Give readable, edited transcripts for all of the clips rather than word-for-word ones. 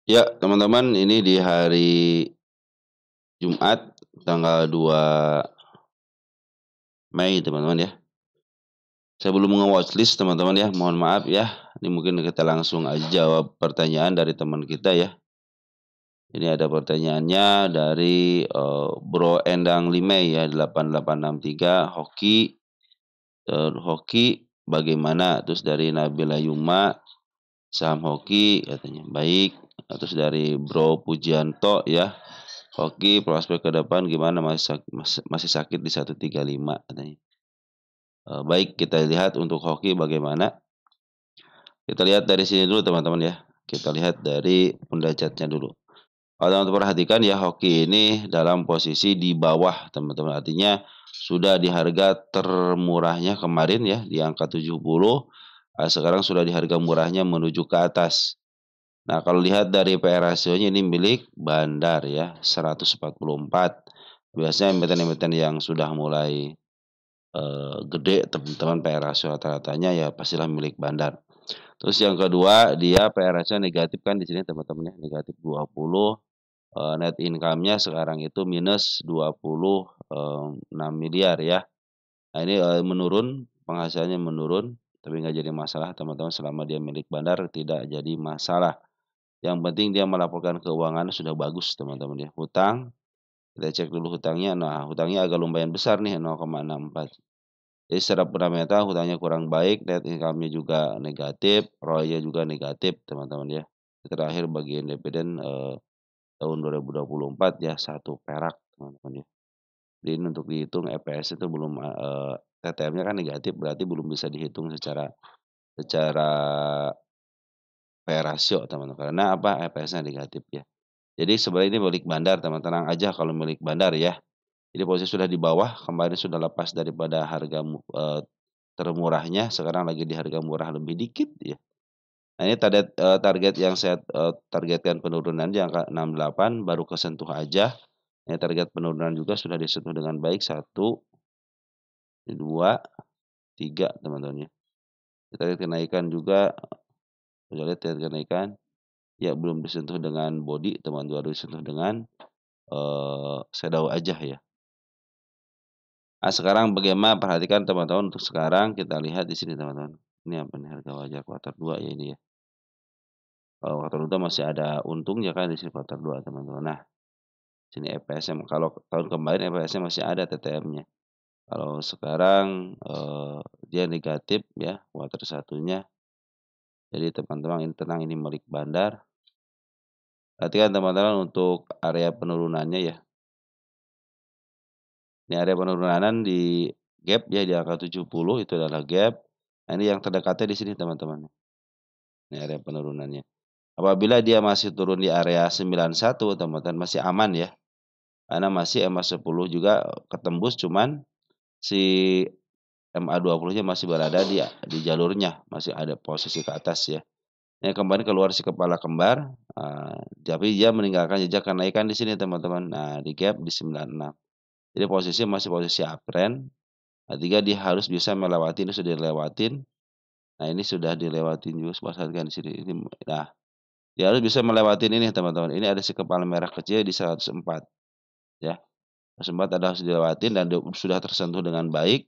Ya, teman-teman, ini di hari Jumat tanggal 2 Mei, teman-teman ya. Saya belum nge-watchlist teman-teman ya, mohon maaf ya. Ini mungkin kita langsung aja jawab pertanyaan dari teman kita ya. Ini ada pertanyaannya dari, Bro Endang Limei ya, 8863 hoki bagaimana? Terus dari Nabila Yuma, saham hoki katanya, baik. Terus dari Bro Pujianto ya, hoki prospek ke depan gimana masih sakit di 135 katanya. Baik, kita lihat untuk hoki bagaimana. Kita lihat dari sini dulu teman-teman ya. Kita lihat dari bunda chartnya dulu. Kalau teman-teman perhatikan ya, hoki ini dalam posisi di bawah teman-teman. Artinya sudah di harga termurahnya kemarin ya, di angka 70. Sekarang sudah di harga murahnya menuju ke atas. Nah, kalau lihat dari PR rasionya ini milik bandar ya, 144. Biasanya emiten-emiten yang sudah mulai gede teman-teman, PR rasio rata-ratanya ya pastilah milik bandar. Terus yang kedua, dia PR rasio negatif kan di sini teman-teman ya, negatif 20, net income-nya sekarang itu minus 26 miliar ya. Nah ini, menurun, penghasilannya menurun, tapi nggak jadi masalah teman-teman, selama dia milik bandar tidak jadi masalah. Yang penting dia melaporkan keuangannya sudah bagus teman-teman ya. Hutang, kita cek dulu hutangnya, nah hutangnya agak lumayan besar nih, 0,64. Jadi secara fundamental hutangnya kurang baik, net income-nya juga negatif, ROE-nya juga negatif teman-teman ya. Terakhir bagian dividen, tahun 2024 ya 1 perak teman-teman ya. Jadi ini untuk dihitung EPS itu belum, TTM-nya kan negatif, berarti belum bisa dihitung secara secara P/E rasio teman-teman, karena apa, EPS-nya negatif ya. Jadi sebenarnya ini milik bandar teman, tenang aja kalau milik bandar ya. Jadi posisi sudah di bawah, kemarin sudah lepas daripada harga termurahnya, sekarang lagi di harga murah lebih dikit ya. Nah ini target yang saya, targetkan penurunan di angka 68 baru kesentuh aja. Ini target penurunan juga sudah disentuh dengan baik, 1, 2, 3 teman-teman ya. Kita lihat kenaikan juga, kita lihat kenaikan, ya belum disentuh dengan body teman, baru disentuh dengan, shadow aja ya. Nah sekarang bagaimana, perhatikan teman-teman, untuk sekarang kita lihat di sini teman-teman. Ini apa nih, harga wajar kuartal 2 ya ini ya. Kalau kuartal 2 masih ada untungnya kan di sini kuartal 2 teman-teman. Nah, sini EPS-nya kalau tahun kemarin EPS-nya masih ada TTM-nya. Kalau sekarang, dia negatif ya kuartal satunya. Jadi teman-teman ini tenang, ini milik bandar. Perhatikan teman-teman untuk area penurunannya ya. Ini area penurunan di gap ya, di angka 70 itu adalah gap. Nah ini yang terdekatnya di sini teman-teman. Ini area penurunannya. Apabila dia masih turun di area 91 teman-teman, masih aman ya. Karena masih MA10 juga ketembus, cuman si MA20-nya masih berada di jalurnya, masih ada posisi ke atas ya. Yang kemarin keluar si kepala kembar, tapi dia meninggalkan jejak kenaikan di sini teman-teman. Nah di gap di 96. Jadi posisi masih posisi uptrend, artinya dia harus bisa melewati, ini sudah dilewatin. Nah ini sudah dilewatin juga, perhatikan di sini, nah dia harus bisa melewatin ini teman-teman, ini ada si kepala merah kecil di 104 ya. 104 harus dilewatin dan sudah tersentuh dengan baik.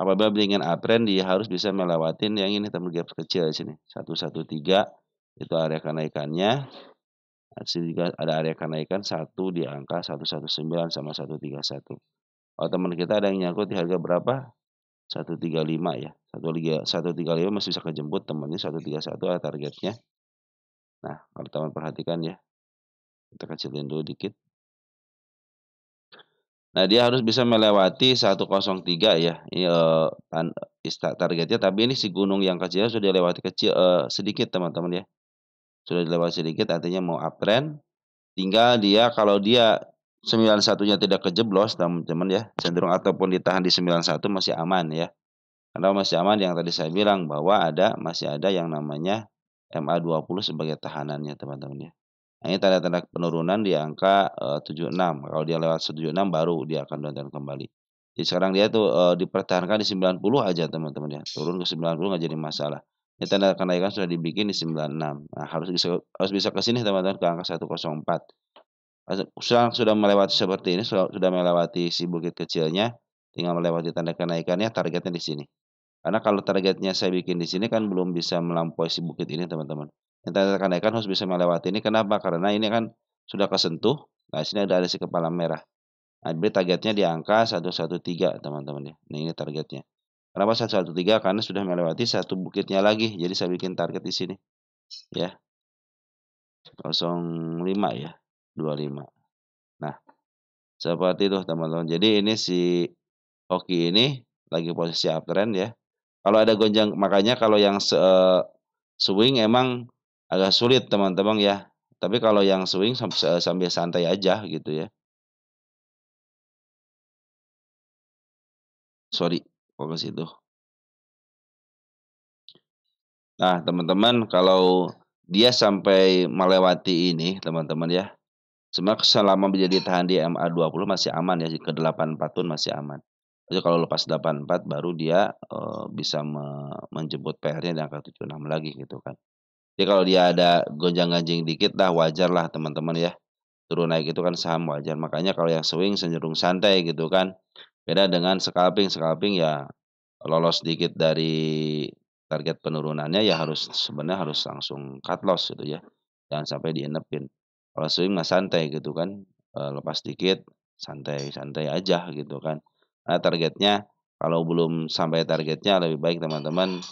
Apabila ingin uptrend dia harus bisa melewatin yang ini teman, gap kecil di sini, 113 itu area kenaikannya. Di sini juga ada area kenaikan 1 di angka 119 sama 131. Kalau teman kita ada yang nyangkut di harga berapa? 135 ya. 135 masih bisa kejemput temannya, 131 targetnya. Nah, kalau teman perhatikan ya. Kita kecilin dulu dikit. Nah, dia harus bisa melewati 103 ya. Ini, targetnya, tapi ini si gunung yang kecil sudah dilewati sedikit teman-teman ya. Sudah dilewati sedikit, artinya mau uptrend. Tinggal dia, kalau dia 91-nya tidak kejeblos teman-teman ya, cenderung ataupun ditahan di 91 masih aman ya. Karena masih aman yang tadi saya bilang bahwa masih ada yang namanya MA20 sebagai tahanannya teman-teman ya. Nah ini tanda-tanda penurunan di angka, 76, kalau dia lewat 76 baru dia akan turun kembali. Jadi sekarang dia tuh, dipertahankan di 90 aja teman-teman ya, turun ke 90 nggak jadi masalah. Ini tanda kenaikan sudah dibikin di 96. Nah, harus bisa ke sini teman-teman, ke angka 104. Sudah melewati seperti ini, sudah melewati si bukit kecilnya, tinggal melewati tanda kenaikannya, targetnya di sini. Karena kalau targetnya saya bikin di sini kan belum bisa melampaui si bukit ini teman-teman. Yang tanda kenaikan harus bisa melewati ini, kenapa? Karena ini kan sudah kesentuh, nah sini ada si kepala merah. Nah, berarti targetnya di angka 113 teman-teman ya. Nah, ini targetnya. Kenapa 113? Karena sudah melewati satu bukitnya lagi, jadi saya bikin target di sini ya, 05 ya, 25. Nah, seperti itu teman-teman. Jadi ini si hoki ini lagi posisi uptrend ya. Kalau ada gonjang, makanya kalau yang swing emang agak sulit teman-teman ya. Tapi kalau yang swing sambil santai aja gitu ya. Sorry, fokus itu. Nah, teman-teman kalau dia sampai melewati ini teman-teman ya, sebenarnya selama menjadi tahan di MA20 masih aman ya, ke 84 pun masih aman. Jadi kalau lepas 84 baru dia, bisa menjemput PR-nya di angka 76 lagi gitu kan. Jadi kalau dia ada gonjang-ganjing dikit dah wajarlah teman-teman ya, turun naik itu kan saham wajar. Makanya kalau yang swing cenderung santai gitu kan. Beda dengan scalping ya lolos dikit dari target penurunannya ya sebenarnya harus langsung cut loss gitu ya, jangan sampai dienepin. Kalau swing mah santai gitu kan, lepas dikit, santai-santai aja gitu kan. Karena targetnya kalau belum sampai targetnya lebih baik teman-teman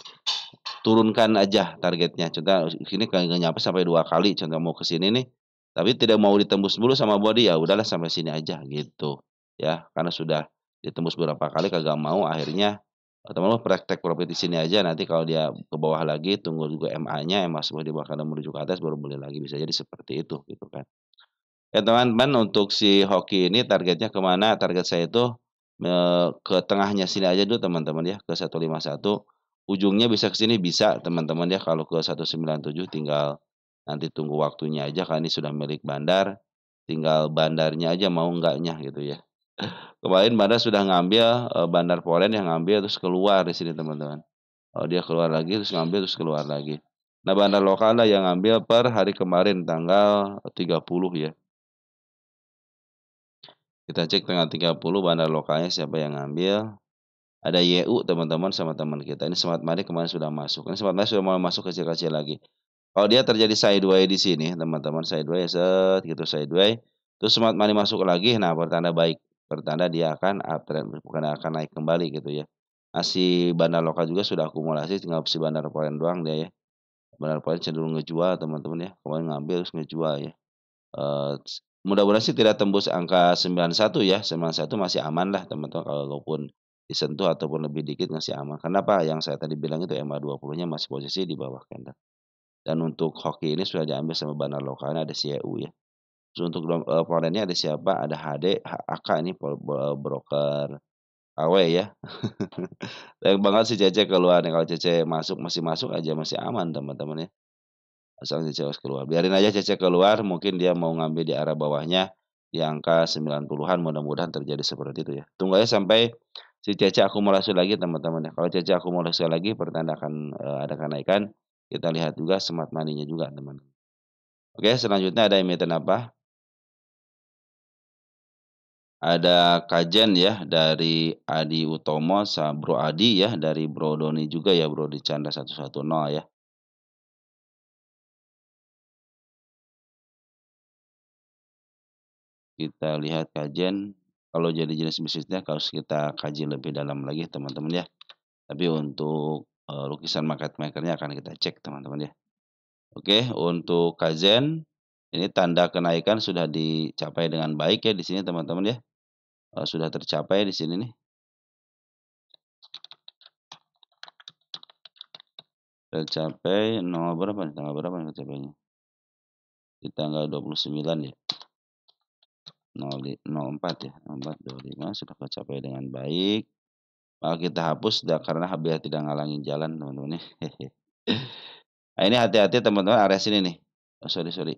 turunkan aja targetnya. Contoh sini nggak nyampe sampai 2 kali, contoh mau ke sini nih, tapi tidak mau ditembus dulu sama body, ya udahlah sampai sini aja gitu, ya. Karena sudah ditembus beberapa kali kagak mau, akhirnya teman-teman praktek profit di sini aja, nanti kalau dia ke bawah lagi tunggu juga MA-nya, MA semua di bawah karena menuju ke atas baru beli lagi, bisa jadi seperti itu, gitu kan. Ya teman-teman untuk si hoki ini targetnya kemana? Target saya itu, ke tengahnya sini aja dulu teman-teman ya, ke 151. Ujungnya bisa ke sini bisa teman-teman ya, kalau ke 197 tinggal nanti tunggu waktunya aja karena ini sudah milik bandar, tinggal bandarnya aja mau enggaknya gitu ya. Kemarin bandar sudah ngambil, Bandar Polen yang ngambil terus keluar di sini teman-teman. Oh dia keluar lagi, terus ngambil, terus keluar lagi. Nah bandar lokal lah yang ngambil per hari kemarin tanggal 30 ya. Kita cek tanggal 30 bandar lokalnya siapa yang ngambil, ada YU teman-teman sama teman kita, ini Smart Money kemarin sudah masuk, ini Smart Money sudah mau masuk kecil-kecil lagi. Kalau dia terjadi sideway di sini teman-teman, sideway set gitu sideway, terus Smart Money masuk lagi, nah pertanda baik, pertanda dia akan uptrend, bukan akan naik kembali gitu ya. Nah si bandar lokal juga sudah akumulasi, tinggal si bandar poin doang dia ya. Bandar poin cenderung ngejual teman-teman ya, kemarin ngambil terus ngejual ya. Mudah-mudahan sih tidak tembus angka 91 ya, 91 masih aman lah teman-teman kalaupun disentuh ataupun lebih dikit masih aman. Kenapa? Yang saya tadi bilang itu MA20-nya masih posisi di bawah candle. Dan untuk hoki ini sudah diambil sama bandar lokalnya ada CEU ya. Terus untuk foreignnya ada siapa? Ada HD, AK ini broker KW ya. Sayang banget sih Cece keluar nih, kalau Cece masih masuk aja masih aman teman-teman ya. Asal Cece harus keluar. Biarin aja Cece keluar, mungkin dia mau ngambil di arah bawahnya, di angka 90-an, mudah-mudahan terjadi seperti itu ya. Tunggu aja sampai si Cece akumulasi lagi teman-teman ya. Kalau Cece akumulasi lagi pertanda akan, ada kenaikan, kita lihat juga smart money-nya juga teman-teman. Oke, selanjutnya ada emiten apa? Ada kajian ya dari Adi Utomo, Bro Adi ya, dari Bro Doni juga ya, Bro di Canda 110 ya. Kita lihat kajian, kalau jadi jenis bisnisnya harus kita kaji lebih dalam lagi teman-teman ya. Tapi untuk, lukisan market maker-nya akan kita cek teman-teman ya. Oke, untuk Kaizen, ini tanda kenaikan sudah dicapai dengan baik ya di sini teman-teman ya. Sudah tercapai di sini nih. Tercapai berapa nih, tanggal berapa nih tercapainya? Di tanggal 29 ya, 04 ya, 04.25 sudah tercapai dengan baik. Maka kita hapus karena biar tidak ngalangin jalan teman-teman ya. Nah ini hati-hati teman-teman area sini nih. Oh sorry sorry.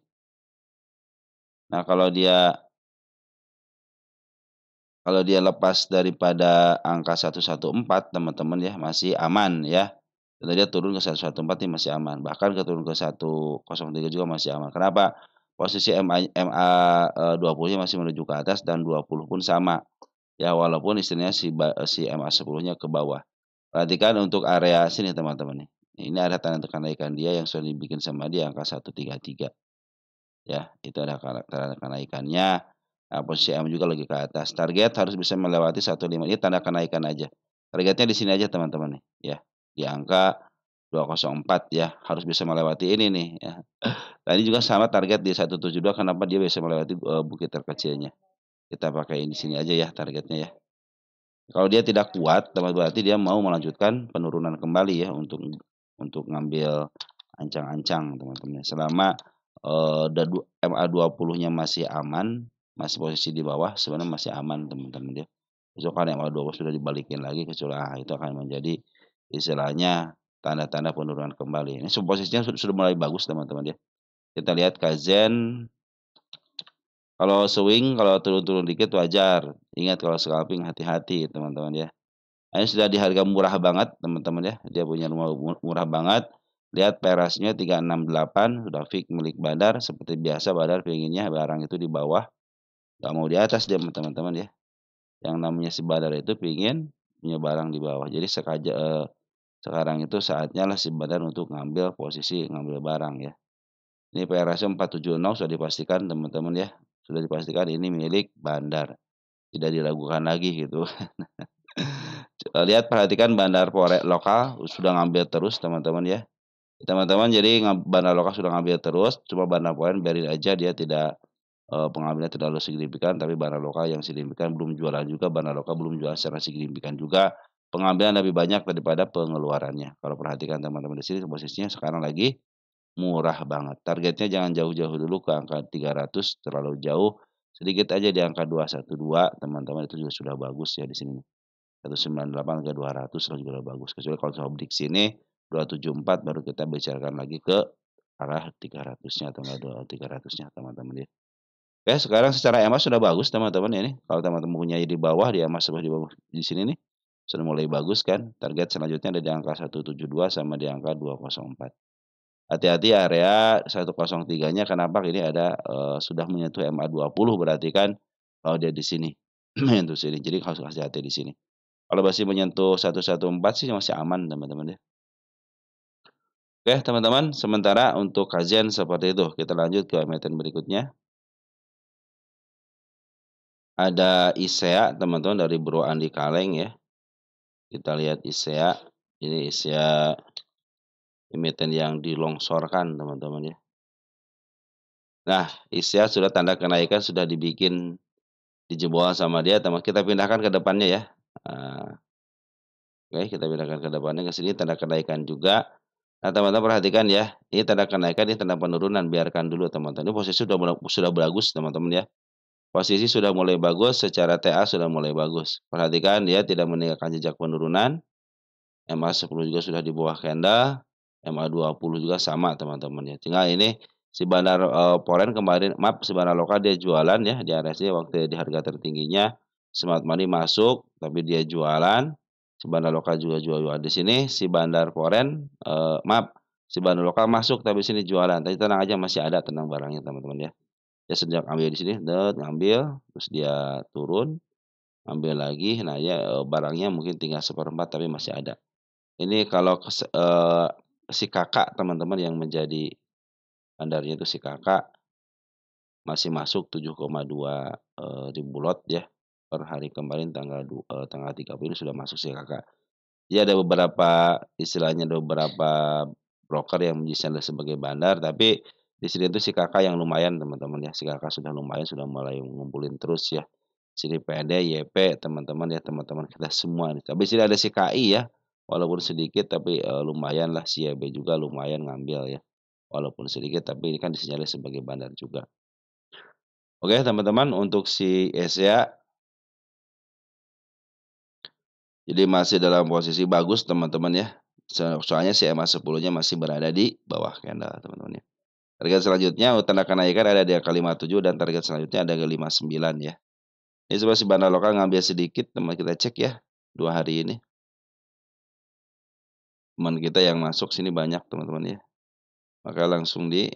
Nah kalau dia lepas daripada angka 114 teman-teman ya, masih aman ya. Kita lihat turun ke 114 nih masih aman, bahkan turun ke 103 juga masih aman. Kenapa? Posisi MA 20-nya masih menuju ke atas dan 20 pun sama. Ya walaupun istilahnya si MA 10-nya ke bawah. Perhatikan untuk area sini teman-teman nih. Ini ada tanda kenaikan dia yang sudah dibikin sama dia angka 133 ya, itu ada tanda kenaikannya. Nah, posisi M juga lagi ke atas. Target harus bisa melewati 15 ini tanda kenaikan aja. Targetnya di sini aja teman-teman nih ya, di angka 204 ya, harus bisa melewati ini nih ya. Tadi juga sama target di 172 kenapa dia bisa melewati, bukit terkecilnya. Kita pakai di sini aja ya targetnya ya. Kalau dia tidak kuat, berarti dia mau melanjutkan penurunan kembali ya untuk ngambil ancang-ancang teman-teman. Selama, MA 20-nya masih aman, masih posisi di bawah, sebenarnya masih aman teman-teman ya. Besok kan MA 20 sudah dibalikin lagi kecuali itu akan menjadi istilahnya tanda-tanda penurunan kembali. Ini posisinya sudah mulai bagus teman-teman ya. Kita lihat Kaizen kalau swing, kalau turun-turun dikit wajar. Ingat kalau scalping hati-hati teman-teman ya. Ini sudah di harga murah banget teman-teman ya, dia punya rumah murah banget. Lihat perasnya 368 sudah fix milik Badar, seperti biasa Badar pengennya barang itu di bawah, nggak mau di atas dia teman-teman ya. Yang namanya si Badar itu pengen punya barang di bawah. Jadi sekarang itu saatnya lah si Badar untuk ngambil posisi, ngambil barang ya. Ini PRS-nya 470 sudah dipastikan teman-teman ya, sudah dipastikan ini milik Bandar, tidak diragukan lagi gitu. Lihat perhatikan bandar lokal sudah ngambil terus teman-teman ya. Teman-teman jadi bandar lokal sudah ngambil terus, cuma bandar poin biarin aja dia tidak, pengambilannya terlalu signifikan, tapi bandar lokal yang signifikan belum jualan juga, bandar lokal belum jualan secara signifikan juga, pengambilan lebih banyak daripada pengeluarannya. Kalau perhatikan teman-teman di sini posisinya sekarang lagi murah banget. Targetnya jangan jauh-jauh dulu ke angka 300 terlalu jauh, sedikit aja di angka 212 teman-teman itu juga sudah bagus ya di sini. 198 ke 200 lah juga udah bagus. Kecuali kalau soal prediksi ini 274 baru kita bicarakan lagi ke arah 300-nya atau enggak 300-nya teman-teman ya. Oke, sekarang secara EMA sudah bagus teman-teman ini. Kalau teman-teman punya di bawah, di EMA sebelah di bawah di sini nih sudah mulai bagus kan. Target selanjutnya ada di angka 172 sama di angka 204. Hati-hati area 103-nya kenapa ini ada sudah menyentuh EMA 20 berarti kan kalau dia di sini menyentuh sini. Jadi harus hati-hati di sini. Kalau masih menyentuh 114 sih masih aman teman-teman ya. Oke teman-teman, sementara untuk kajian seperti itu. Kita lanjut ke emiten berikutnya. Ada ISEA teman-teman dari Bro Andi Kaleng ya. Kita lihat ISEA. Ini ISEA emiten yang dilongsorkan teman-teman ya. Nah, ISEA sudah tanda kenaikan sudah dibikin di jebolan sama dia, teman. Kita pindahkan ke depannya ya. Nah, oke, kita pindahkan ke depannya ke sini tanda kenaikan juga. Nah, teman-teman perhatikan ya, ini tanda kenaikan, ini tanda penurunan, biarkan dulu teman-teman. Ini posisi sudah bagus teman-teman ya. Posisi sudah mulai bagus, secara TA sudah mulai bagus. Perhatikan dia tidak meninggalkan jejak penurunan, MA 10 juga sudah di bawah candle, MA 20 juga sama teman-teman ya. Tinggal ini si Bandar, Foreign kemarin maaf si Bandar Lokal dia jualan ya di RSI waktu di harga tertingginya, Smart Money masuk tapi dia jualan, si Bandar Lokal juga jual-jual. Di sini si Bandar Foreign, maaf, si Bandar Lokal masuk tapi sini jualan, tapi tenang aja masih ada tenang barangnya teman-teman ya. Dia sejak ambil di sini, ngambil, terus dia turun, ambil lagi, nah ya, barangnya mungkin tinggal seperempat tapi masih ada. Ini kalau si Kakak teman-teman yang menjadi bandarnya itu si Kakak, masih masuk 7,2, ribu lot ya, per hari kemarin tanggal 30 sudah masuk si Kakak. Ya ada beberapa istilahnya ada beberapa broker yang mendesain sebagai bandar, tapi di sini tuh si Kakak yang lumayan teman-teman ya, si Kakak sudah lumayan, sudah mulai ngumpulin terus ya. Sini PD, YP teman-teman ya, teman-teman kita semua nih. Tapi sini ada si KI ya, walaupun sedikit tapi, lumayan lah, si YB juga lumayan ngambil ya, walaupun sedikit tapi ini kan disinyalir sebagai bandar juga. Oke teman-teman untuk si ESEA jadi masih dalam posisi bagus teman-teman ya. Soalnya si MA 10-nya masih berada di bawah candle teman-teman ya. Target selanjutnya tanda kenaikan ada di angka 57 dan target selanjutnya ada ke 59 ya. Ini sebenarnya si bandar lokal ngambil sedikit teman kita cek ya 2 hari ini. Teman kita yang masuk sini banyak teman-teman ya, maka langsung di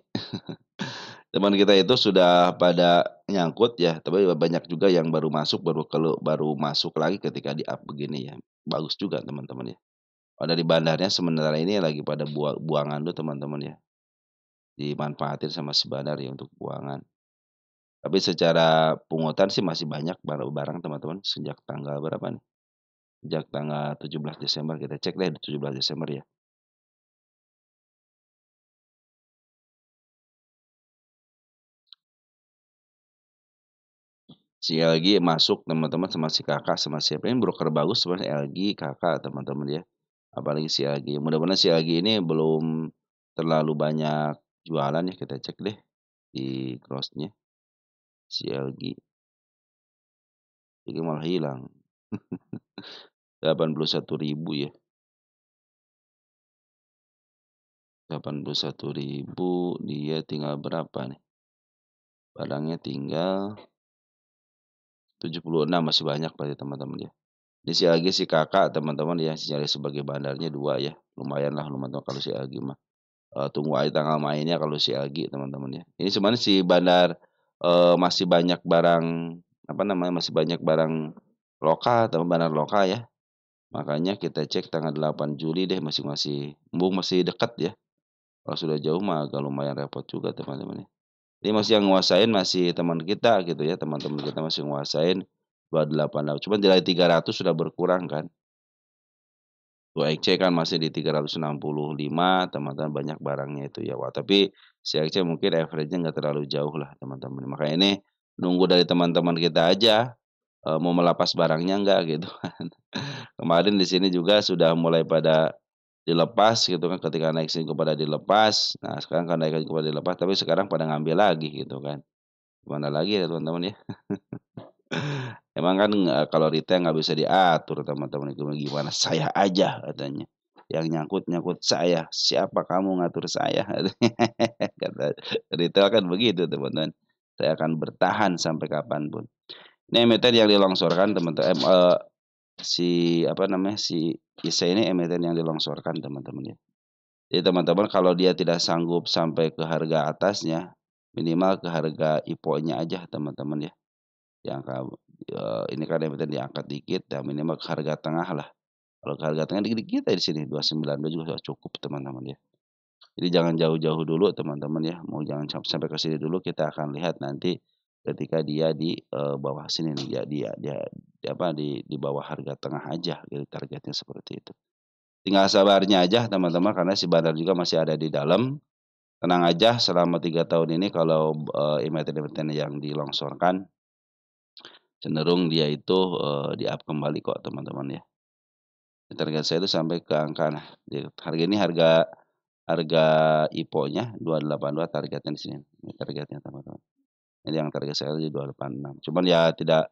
teman kita itu sudah pada nyangkut ya, tapi banyak juga yang baru masuk, baru masuk lagi ketika di-up begini ya. Bagus juga teman-teman ya. Pada di bandarnya sementara ini lagi pada buangan tuh teman-teman ya, dimanfaatin sama si bandar ya untuk buangan. Tapi secara pungutan sih masih banyak barang teman-teman sejak tanggal berapa nih, sejak tanggal 17 Desember kita cek deh 17 Desember ya. Si LG masuk teman-teman sama si Kakak sama siapa, ini broker bagus sebenarnya LG, Kakak, teman-teman ya. Apalagi si LG, mudah-mudahan si LG ini belum terlalu banyak jualan ya, kita cek deh di cross-nya si LG, ini malah hilang. 81.000 ya, 81.000 dia tinggal berapa nih, barangnya tinggal 76 masih banyak berarti teman-teman ya. Ini si LG si Kakak teman-teman ya, cari sebagai bandarnya 2 ya, lumayanlah lumayan kalau si LG mah. Tunggu aja tanggal mainnya kalau si LG teman-teman ya. Ini sebenarnya si bandar, masih banyak barang, apa namanya, masih banyak barang lokal atau bandar lokal ya. Makanya kita cek tanggal 8 Juli deh masih masih mumpung masih dekat ya. Kalau sudah jauh mah agak lumayan repot juga teman-teman ya. Ini masih yang nguasain masih teman kita gitu ya, teman-teman kita masih nguasain 28 cuman dari 300 sudah berkurang kan. UEC kan masih di 365 teman-teman banyak barangnya itu ya. Wah, tapi si EC mungkin average-nya nggak terlalu jauh lah teman-teman. Makanya ini nunggu dari teman-teman kita aja, mau melepas barangnya nggak gitu kan. Kemarin di sini juga sudah mulai pada dilepas gitu kan, ketika naik Shinkoi pada dilepas. Nah, sekarang kan naik pada dilepas, tapi sekarang pada ngambil lagi gitu kan. Gimana lagi ya teman-teman ya. Emang kan, kalau retail nggak bisa diatur teman-teman itu mah gimana, "Saya aja," katanya, "yang nyangkut-nyangkut saya, siapa kamu ngatur saya?" Kata retail kan begitu teman-teman, "Saya akan bertahan sampai kapan pun." Ini emiten yang dilongsorkan si apa namanya, si ISE ini emiten yang dilongsorkan teman-teman ya. Jadi teman-teman kalau dia tidak sanggup sampai ke harga atasnya, minimal ke harga IPO-nya aja teman-teman ya. Yang ini kan emiten diangkat dikit ya minimal ke harga tengah lah. Kalau ke harga tengah dikit-dikit aja di sini 292 juga sudah cukup teman-teman ya. Jadi jangan jauh-jauh dulu teman-teman ya, mau jangan sampai ke sini dulu kita akan lihat nanti ketika dia di, bawah sini nih ya dia dia di apa, di bawah harga tengah aja gitu targetnya seperti itu. Tinggal sabarnya aja teman-teman karena si bandar juga masih ada di dalam, tenang aja selama 3 tahun ini kalau, emiten-emiten yang dilongsorkan cenderung dia itu, di-up kembali kok teman-teman ya. Target saya itu sampai ke angka nah, harga ini harga IPO-nya 282 targetnya di sini, ini targetnya teman-teman. Ini yang target saya di 286. Cuman ya tidak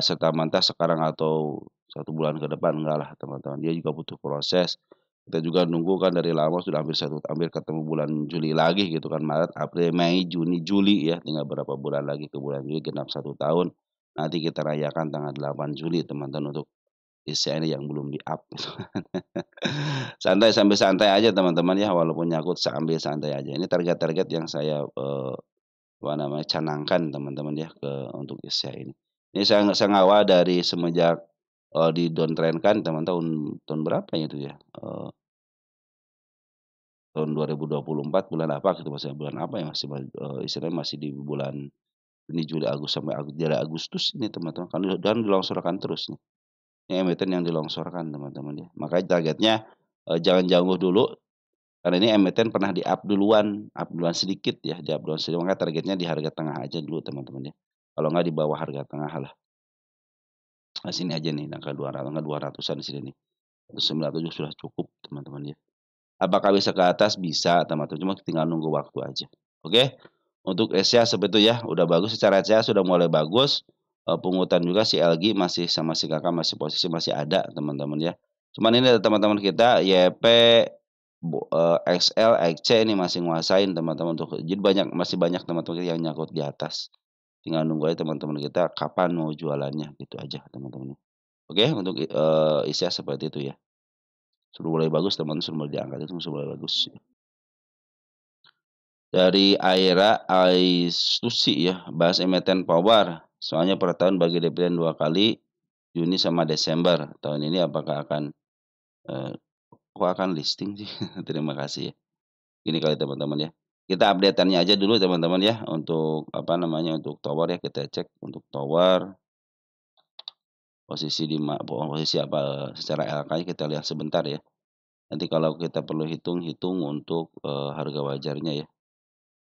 serta-merta sekarang atau 1 bulan ke depan, enggak lah teman-teman. Dia juga butuh proses. Kita juga nunggu kan dari lama sudah hampir ketemu bulan Juli lagi gitu kan, Maret, April, Mei, Juni, Juli ya, tinggal berapa bulan lagi ke bulan Juli genap 1 tahun. Nanti kita rayakan tanggal 8 Juli teman-teman untuk desain yang belum di-up gitu kan. Sambil santai aja teman-teman ya, walaupun nyangkut sambil santai aja. Ini target-target yang saya, apa namanya, canangkan teman-teman ya untuk Asia ini. Ini saya ngawal dari semenjak, di-downtrend kan tahun tahun berapa ya itu ya, tahun 2024 bulan apa gitu Mas ya, bulan apa ya masih istilahnya masih di bulan Juni, Juli, Agustus sampai dari Agustus ini teman-teman kan dan dilongsorkan terus nih. Ini emiten yang dilongsorkan teman-teman ya. Makanya targetnya, jangan jauh dulu karena ini emiten pernah up duluan sedikit ya, di-up duluan sedikit, maka targetnya di harga tengah aja dulu teman-teman ya. Kalau nggak di bawah harga tengah lah. Nah, sini aja nih angka 200 angka 200-an di sini nih. 197 sudah cukup teman-teman ya. Apakah bisa ke atas? Bisa teman-teman, cuma tinggal nunggu waktu aja. Oke? Untuk Asia seperti itu ya, udah bagus secara Asia sudah mulai bagus, pungutan juga si LG masih sama si Kakak masih posisi masih ada teman-teman ya. Cuman ini ada teman-teman kita YP, XL, XC ini masih nguasain teman-teman untuk jadi masih banyak teman-teman kita yang nyangkut di atas. Tinggal nunggu aja teman-teman kita kapan mau jualannya, gitu aja teman-teman. Oke, untuk, Asia seperti itu ya. sudah mulai bagus teman-teman, sudah mulai diangkat itu sudah mulai bagus. Dari Aira Aistusi ya, bahas emiten power. Soalnya per tahun bagi dividen 2 kali, Juni sama Desember. Tahun ini apakah akan eh, kok akan listing sih? Terima kasih ya. Gini kali teman-teman ya. Kita update-annya aja dulu teman-teman ya untuk apa namanya untuk tower ya, kita cek untuk tower posisi posisi apa secara LK-nya kita lihat sebentar ya. Nanti kalau kita perlu hitung-hitung untuk harga wajarnya ya.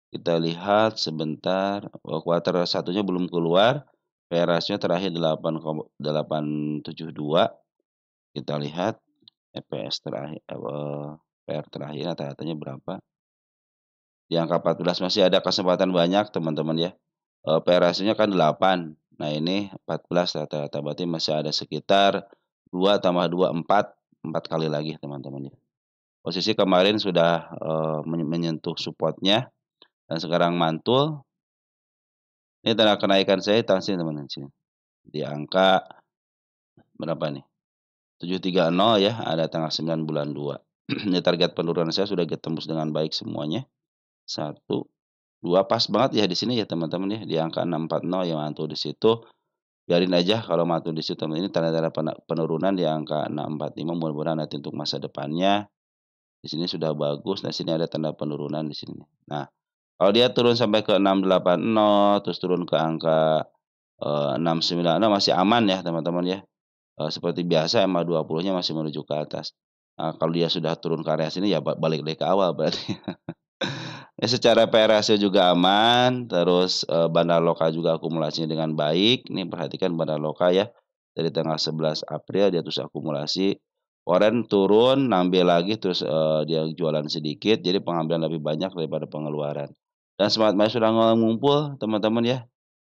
Kita lihat sebentar, kuartal satunya belum keluar, PE rasio terakhir 8,872. Kita lihat EPS terakhir, PR terakhir rata-ratanya berapa. Di angka 14 masih ada kesempatan banyak teman-teman ya. PE rasionya kan 8. Nah ini 14 rata-rata, berarti masih ada sekitar 2 tambah 2, 4 kali lagi teman-teman ya. Posisi kemarin sudah menyentuh supportnya dan sekarang mantul. Ini tanda kenaikan saya tahan sini teman-teman sini. Di angka berapa nih? 730 ya, ada tanggal 9 bulan 2. Ini target penurunan saya sudah ketembus dengan baik semuanya. 1, 2 pas banget ya di sini ya teman-teman ya, di angka 640 yang mantul di situ. Biarin aja kalau mantul di situ teman. Ini tanda-tanda penurunan di angka 645, mudah-mudahan nanti untuk masa depannya. Di sini sudah bagus, nah sini ada tanda penurunan di sini. Nah, kalau dia turun sampai ke 680 terus turun ke angka 690 masih aman ya teman-teman ya. Seperti biasa MA20-nya masih menuju ke atas. Kalau dia sudah turun ke area sini ya balik lagi ke awal berarti. Ya secara PE rasio juga aman, terus bandar lokal juga akumulasinya dengan baik. Nih perhatikan bandar lokal ya. Dari tanggal 11 April dia terus akumulasi. Oren turun, ngambil lagi terus dia jualan sedikit, jadi pengambilan lebih banyak daripada pengeluaran. Dan Smart Money sudah ngumpul teman-teman ya.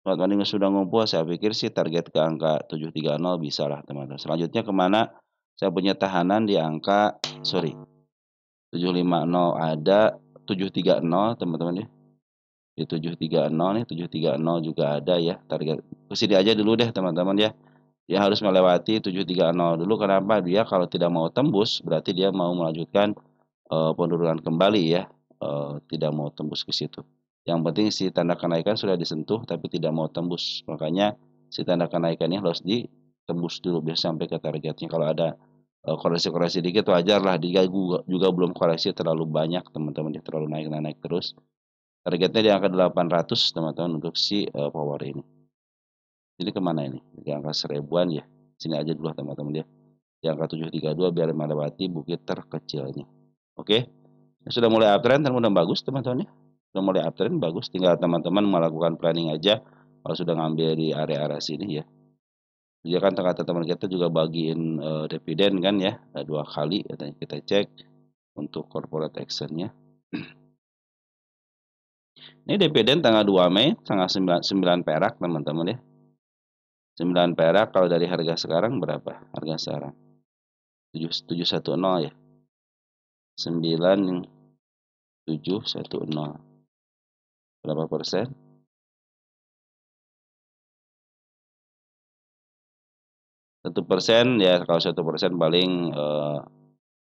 Smart Money sudah ngumpul, saya pikir sih target ke angka 730 bisa lah teman-teman. Selanjutnya kemana? Saya punya tahanan di angka, sorry, 750 ada, 730 teman-teman ya. Di 730 nih, 730 juga ada ya target. Kesini aja dulu deh teman-teman ya. Dia harus melewati 730 dulu, kenapa? Dia kalau tidak mau tembus berarti dia mau melanjutkan penurunan kembali ya, tidak mau tembus ke situ. Yang penting si tanda kenaikan sudah disentuh tapi tidak mau tembus. Makanya si tanda kenaikannya harus ditembus dulu biar sampai ke targetnya. Kalau ada koreksi-koreksi dikit wajar lah. Dia juga belum koreksi terlalu banyak teman-teman, dia terlalu naik terus. Targetnya di angka 800 teman-teman untuk si power ini. Jadi kemana ini? Di angka 1000-an ya. Sini aja dulu teman-teman ya. Di angka 732 biar melewati bukit terkecilnya. Oke. Sudah mulai uptrend dan mudah bagus teman-teman ya. Sudah mulai uptrend bagus, tinggal teman-teman melakukan planning aja kalau sudah ngambil di area-area sini ya. Dia kan kata teman kita juga bagiin dividen kan ya, 2 kali katanya, kita cek untuk corporate actionnya. Ini dividen tanggal 2 Mei, tanggal 9 perak teman-teman ya. 9 perak kalau dari harga sekarang berapa? Harga sekarang 710 ya. 9710. Berapa persen? 1% ya, kalau 1% paling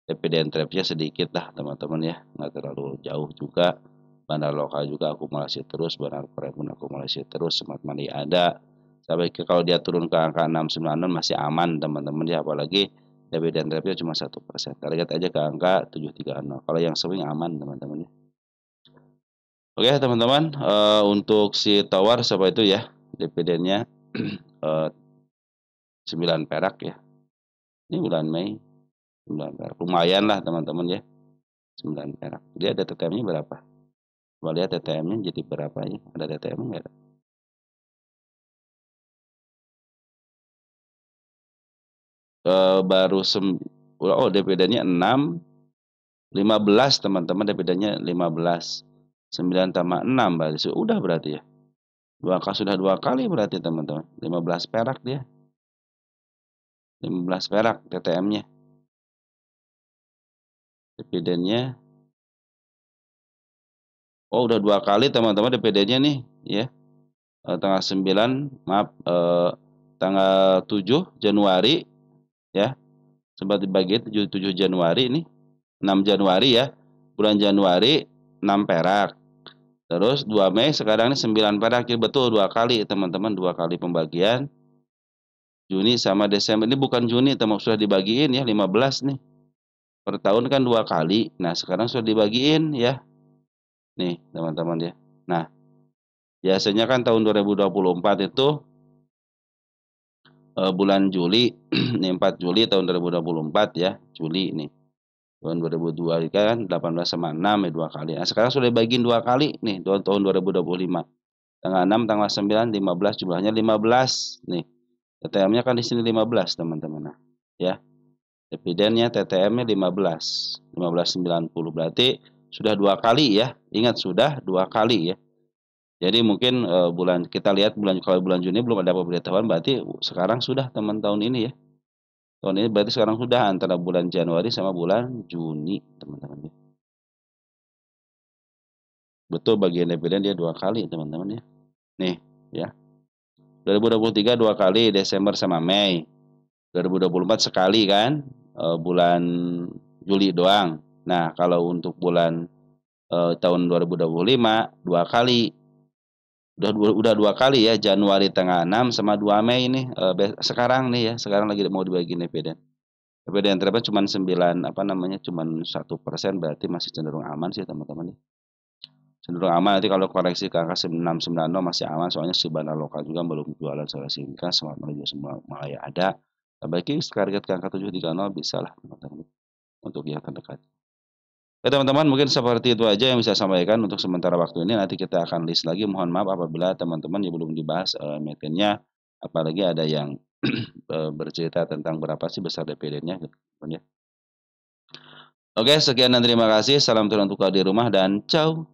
dividen trapnya sedikit lah teman-teman ya, nggak terlalu jauh juga. Bandar lokal juga akumulasi terus, bandar prime pun akumulasi terus, Smart Money ada. Sampai kalau dia turun ke angka 690 masih aman teman-teman ya, apalagi dividen trapnya cuma 1%. Target aja ke angka 730. Kalau yang swing aman teman-teman ya. Oke teman-teman, untuk si tower seperti itu ya, dividennya 9 perak ya. Ini bulan Mei 9 perak. Lumayan lah teman-teman ya. 9 perak. Dia ada TTM-nya berapa? Coba lihat TTM-nya jadi berapa ya? Ada TTM enggak ada? Baru dividennya 6, 15 teman-teman, dividennya 15. 9 tambah 6 berarti sudah berarti ya. Sudah 2 kali berarti teman-teman. 15 perak dia. 15 perak TTM-nya. Dividennya udah 2 kali teman-teman dividennya nih ya. Tanggal 9, maaf, tanggal 7 Januari ya. sempat dibagi 7 Januari nih, 6 Januari ya. Bulan Januari 6 perak. Terus 2 Mei sekarang ini 9 perak. Jadi betul 2 kali teman-teman, 2 kali pembagian. Juni sama Desember. Ini bukan Juni, teman sudah dibagiin ya 15 nih. Per tahun kan 2 kali. Nah, sekarang sudah dibagiin ya. Nih, teman-teman ya. Nah, biasanya kan tahun 2024 itu bulan Juli nih 4 Juli tahun 2024 ya, Juli nih. Tahun 2002 kan 18 sama 6 ya 2 kali. Nah, sekarang sudah dibagiin 2 kali nih tahun 2025. Tanggal 6, tanggal 9, 15 jumlahnya 15 nih. TTM-nya kan di sini 15 teman-teman. Nah, ya. Dividennya TTM-nya 15,90 berarti sudah 2 kali ya. Ingat sudah 2 kali ya. Jadi mungkin bulan kita lihat kalau bulan Juni belum ada pemberitahuan berarti sekarang sudah teman tahun ini ya. Tahun ini berarti sekarang sudah antara bulan Januari sama bulan Juni teman-teman ya. Betul bagian dividen dia 2 kali teman-teman ya. Nih ya. 2023 2 kali Desember sama Mei. 2024 sekali kan bulan Juli doang. Nah, kalau untuk bulan tahun 2025 2 kali. Udah 2 kali ya, Januari tanggal 6 sama 2 Mei ini sekarang nih ya, sekarang lagi mau dibagi dividen. Dividen terdapat cuma 9 cuman 1% berarti masih cenderung aman sih teman-teman ya. Cenderung aman, nanti kalau koreksi ke angka 690 masih aman soalnya si bandar lokal juga belum jualan secara signifikan, semua juga semua Malaya ada. Bagi target ke angka 730 bisa lah teman-teman untuk yang terdekat. Oke teman-teman, mungkin seperti itu aja yang bisa saya sampaikan untuk sementara waktu ini. Nanti kita akan list lagi. Mohon maaf apabila teman-teman yang belum dibahas meetingnya, apalagi ada yang bercerita tentang berapa sih besar dividennya. Gitu, ya. Oke, sekian dan terima kasih. Salam turun untuk di rumah dan ciao.